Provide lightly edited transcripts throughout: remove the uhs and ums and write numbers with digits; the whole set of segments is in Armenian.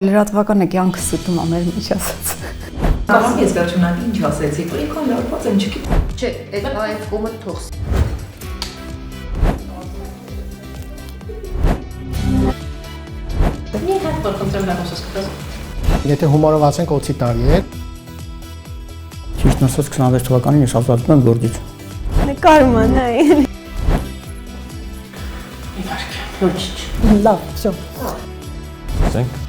Լրատվականը կյանքը ստում ամեր մեջ ասաց։ Կարող ես վերջնակ ինչ ասեցի, որ ինքան լարված եմ չգիտեմ։ Չէ, այդ կոմը թողս։ Մի հատ որ կոնտրոլ դասս կտած։ Եթե հումորով ասենք օծի տարի է։ Ճիշտ ասած 26 թվականին ես ազատվում եմ գործից։ Նկարում անային։ Իհարկե, ոչինչ։ Լավ, всё։ Ասենք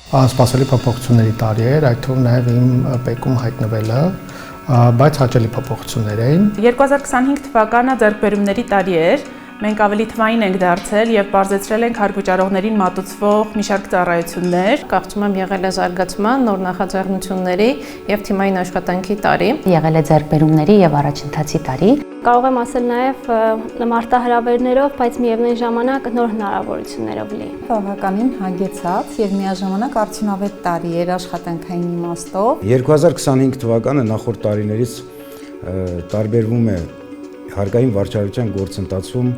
Անսպասելի փոփոխությունների տարի էր, այդ թվում նաև իմ պեկում հայտնվելը, բայց հաճելի փոփոխություններ էին։ 2025 թվականը ձեռքբերումների տարի էր։ Մենք ավելի թվային ենք դարձել եւ բարձրացրել ենք հարկվճարողներին մատուցվող մի շարք ծառայություններ։ Կարծում եմ եղել է զարգացման, նոր նախաձեռնությունների եւ թիմային աշխատանքի տարի։ Եղել է ձեռքբերումների եւ առաջընթացի տարի։ Կարող եմ ասել նաև մարտահրավերներով, բայց միևնույն ժամանակ նոր հնարավորություններով լի։ Բավականին հագեցած եւ միաժամանակ արդյունավետ տարի էր աշխատանքային իմաստով։ 2025 թվականը նախորդ տարիներից տարբերվում է հարկային վարչարության գործընթացում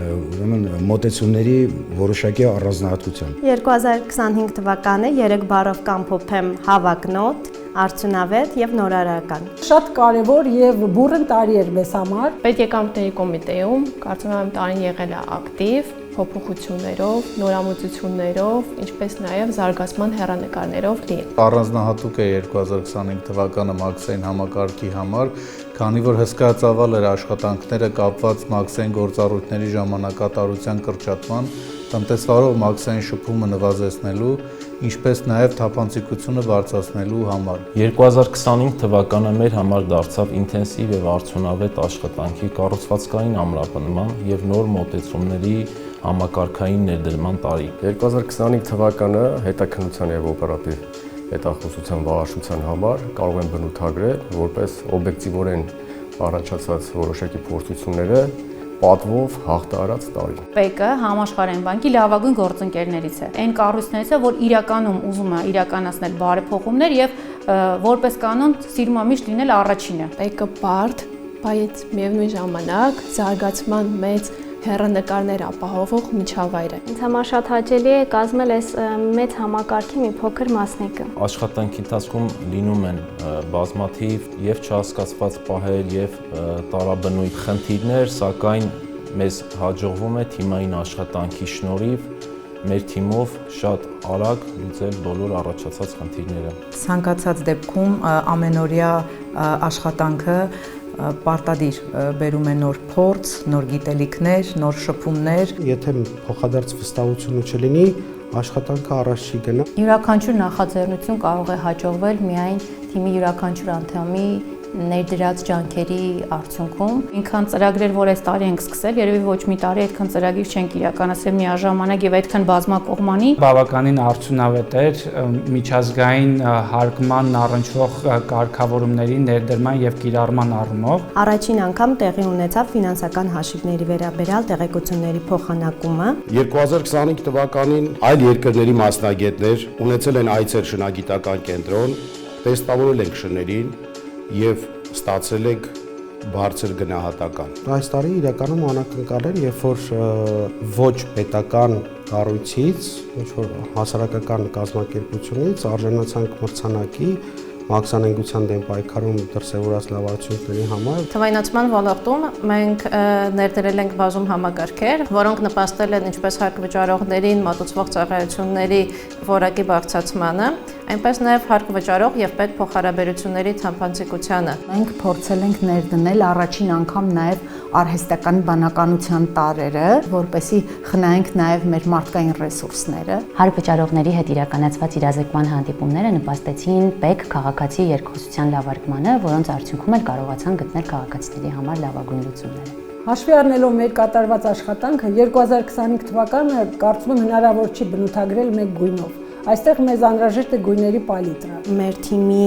ուրեմն մոտեցումների որոշակի առանձնահատկությամբ։ 2025 թվականը 3 բառով կամփոփեմ հավակնոտ, արդյունավետ եւ նորարարական։ Շատ կարևոր եւ բուրըն տարի էր մեզ համար։ Պետեկամտների կոմիտեում կարծում եմ տարին եղել է ակտիվ, փոփոխություններով, նորամուծություններով, ինչպես նաև զարգացման հեռանկարներով լի։ Առանձնահատուկ է 2025 թվականը մաքսային համակարգի համար, քանի որ հսկայածավալ էր աշխատանքները կապված մաքսային գործառույթների ժամանակատարության կրճատման, տնտեսվարող մաքսային շփումը նվազեցնելու, ինչպես նաև թափանցիկությունը բարձրացնելու համար։ 2025 թվականը մեր համար դարձավ ինտենսիվ եւ արդյունավետ աշխատանքի կառուցվածքային ամրապնման եւ նոր մոտեցումների համակարգային ներդրման տարի։ 2025 թվականը հետաքննության եւ օպերատիվ հետախուզության վարչության համար կարող եմ բնութագրել որպես օբյեկտիվորեն առաջացած որոշակի փորձությունները պատվով հաղթահարած տարի։ ՊԵԿ-ը համաշխարհային բանկի լավագույն գործընկերներից է։ Այն կառույցներից է, որ իրականում ուզում է իրականացնել բարեփոխումներ եւ որպես կանոն սիրում է միշտ լինել առաջինը։ ՊԵԿ-ը բարդ, բայց միևնույն ժամանակ զարգացման մեծ հեռանկարներ ապահովող միջավայր է։ Ինձ համար շատ հաճելի է կազմել այս մեծ համակարգի մի փոքր մասնիկը։ Աշխատանքի ընթացքում լինում են բազմաթիվ եւ չհասկացված պահեր եւ տարաբնույթ խնդիրներ, սակայն մեզ հաջողվում է թիմային աշխատանքի շնորհիվ մեր թիմով շատ արագ լուծել բոլոր առաջացած խնդիրները։ Ցանկացած դեպքում ամենօրյա աշխատանքը պարտադիր բերում է նոր փորձ, նոր գիտելիքներ, նոր շփումներ։ Եթե փոխադարձ վստահությունը չլինի, աշխատանքը առաջ չի գնա։ Յուրաքանչյուր նախաձեռնություն կարող է հաջողվել միայն թիմի յուրաքանչյուր անդամի ներդրած ջանքերի արդյունքում։ Ինքան ծրագրեր, որ այս տարի ենք սկսել, երևի ոչ մի տարի այդքան ծրագիր չենք իրականացրել միաժամանակ եւ այդքան բազմակողմանի։ Բավականին արդյունավետ էր միջազգային հարկման առնչվող կարգավորումների ներդրման եւ կիրառման առումով։ Առաջին անգամ տեղի ունեցավ ֆինանսական հաշիվների վերաբերյալ տեղեկությունների փոխանակումը։ 2025 թվականին այլ երկրների մասնագետներ ունեցել են այցեր շնագիտական կենտրոն, տեստավորել են շներին եւ ստացել եք բարձր գնահատական։ Այս տարի իրականում անակնկալ էր, երբ որ ոչ պետական կառույցից, ինչ որ հասարակական կազմակերպությունից արժանացանք մրցանակի մաքսանենգության դեմ պայքարում դրսևորած լավացությունների համար։ Թվայնացման ոլորտում մենք ներդրել ենք բազում համակարգեր, որոնք նպաստել են ինչպես հարկվճարողներին մատուցվող ծառայությունների որակի բարձրացմանը, այնպես նաև հարկվճարող եւ պետփոխհարաբերությունների թափանցիկությանը։ Մենք փորձել ենք ներդնել առաջին անգամ նաև արհեստական բանականության տարրերը, որպեսզի խնայենք նաև մեր մարդկային ռեսուրսները։ Հարկվճարողների հետ իրականացված իրազեկման հանդիպումները նպաստեցին ՊԵԿ քաղաքացի երկխոսության լավարկմանը, որոնց արդյունքում էլ կարողացան գտնել քաղաքացիների համար լավագույն լուծումները։ Հաշվի առնելով մեր կատարված աշխատանքը 2025 թվականը կարծում եմ հնարավոր չի բնութագրել մեկ գույնով։ Այստեղ մեզ անհրաժեշտ է գույների պալիտրը։ Մեր թիմի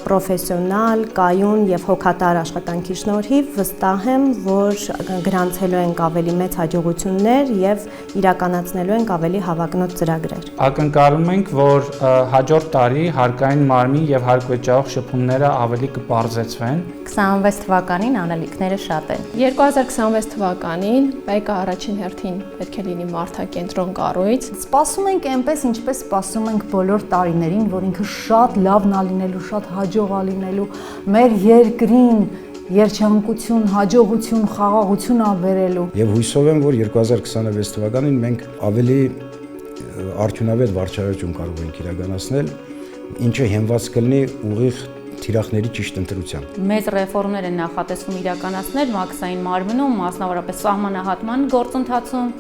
պրոֆեսիոնալ, կայուն եւ հոգատար աշխատանքի շնորհիվ վստահ եմ, որ գրանցելու ենք ավելի մեծ հաջողություններ եւ իրականացնելու ենք ավելի հավակնոտ ծրագրեր։ Ակնկալում ենք, որ հաջորդ տարի հարկային մարմին եւ հարկվճարող շփումները ավելի կպարզեցվեն։ 26 թվականին անելիքները շատ են։ 2026 թվականին ՊԿ առաջին հերթին պետք է լինի մարդակենտրոն կառույց։ Սպասում ենք այնպես, ինչպես սպասում ենք բոլոր տարիներին, որ ինքը շատ լավն ա լինելու, շատ հաջող ա լինելու, մեր երկրին երջանկություն, հաջողություն, խաղաղություն ա բերելու։ Եվ հույսով եմ, որ 2026 թվականին մենք ավելի արդյունավետ վարչարություն կարող ենք իրականացնել, ինչը հենված կլինի ուղիղ թիրախների ճիշտ ընտրությամբ։ Մեծ ռեֆորմներ են նախատեսվում իրականացնել մաքսային մարմնում, մասնավորապես սահմանահատման գործընթացում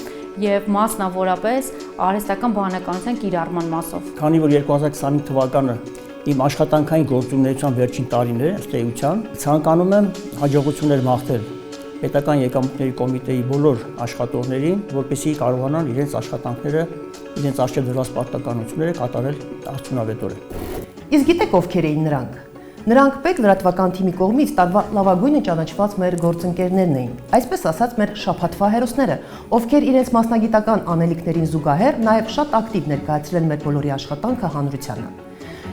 եւ մասնավորապես արհեստական բանականության կիրառման մասով։ Քանի որ 2025 թվականը իմ աշխատանքային գործունեության վերջին տարին է, ըստ էության, ցանկանում եմ հաջողություններ մաղթել պետական եկամուտների կոմիտեի բոլոր աշխատողներին, որպեսզի կարողանան իրենց աշխատանքները, իրենց արժեք դրված պարտականությունները կատարել արդյունավետորեն։ Իսկ գիտեք ովքեր էին նրանք։ Նրանք ՊԵԿ լրատվական թիմի կողմից տարվա լավագույնը ճանաչված մեր գործընկերներն էին, այսպես ասած մեր շաբաթվա հերոսները, ովքեր իրենց մասնագիտական անելիքներին զուգահեռ նաև շատ ակտիվ ներկայացրել մեր բոլորի աշխատանքը հանրությանը։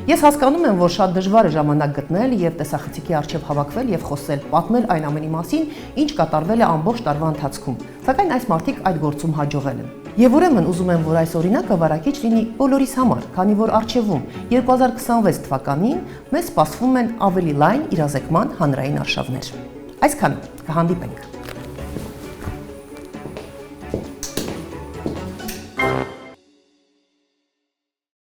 Ես հասկանում եմ, որ շատ դժվար է ժամանակ գտնել եւ տեսախցիկի առջև հավաքվել եւ խոսել, պատմել այն ամենի մասին, ինչ կատարվել է ամբողջ տարվա ընթացքում, սակայն այս մարդիկ այդ գործում հաջողել են։ Եվ ուրեմն ուզում եմ, որ այս օրինակը վարակիչ լինի բոլորիս համար, քանի որ առջևում 2026 թվականին մեզ սպասվում են ավելի լայն իրազեկման հանրային արշավներ։ Այսքանը, կհանդիպենք։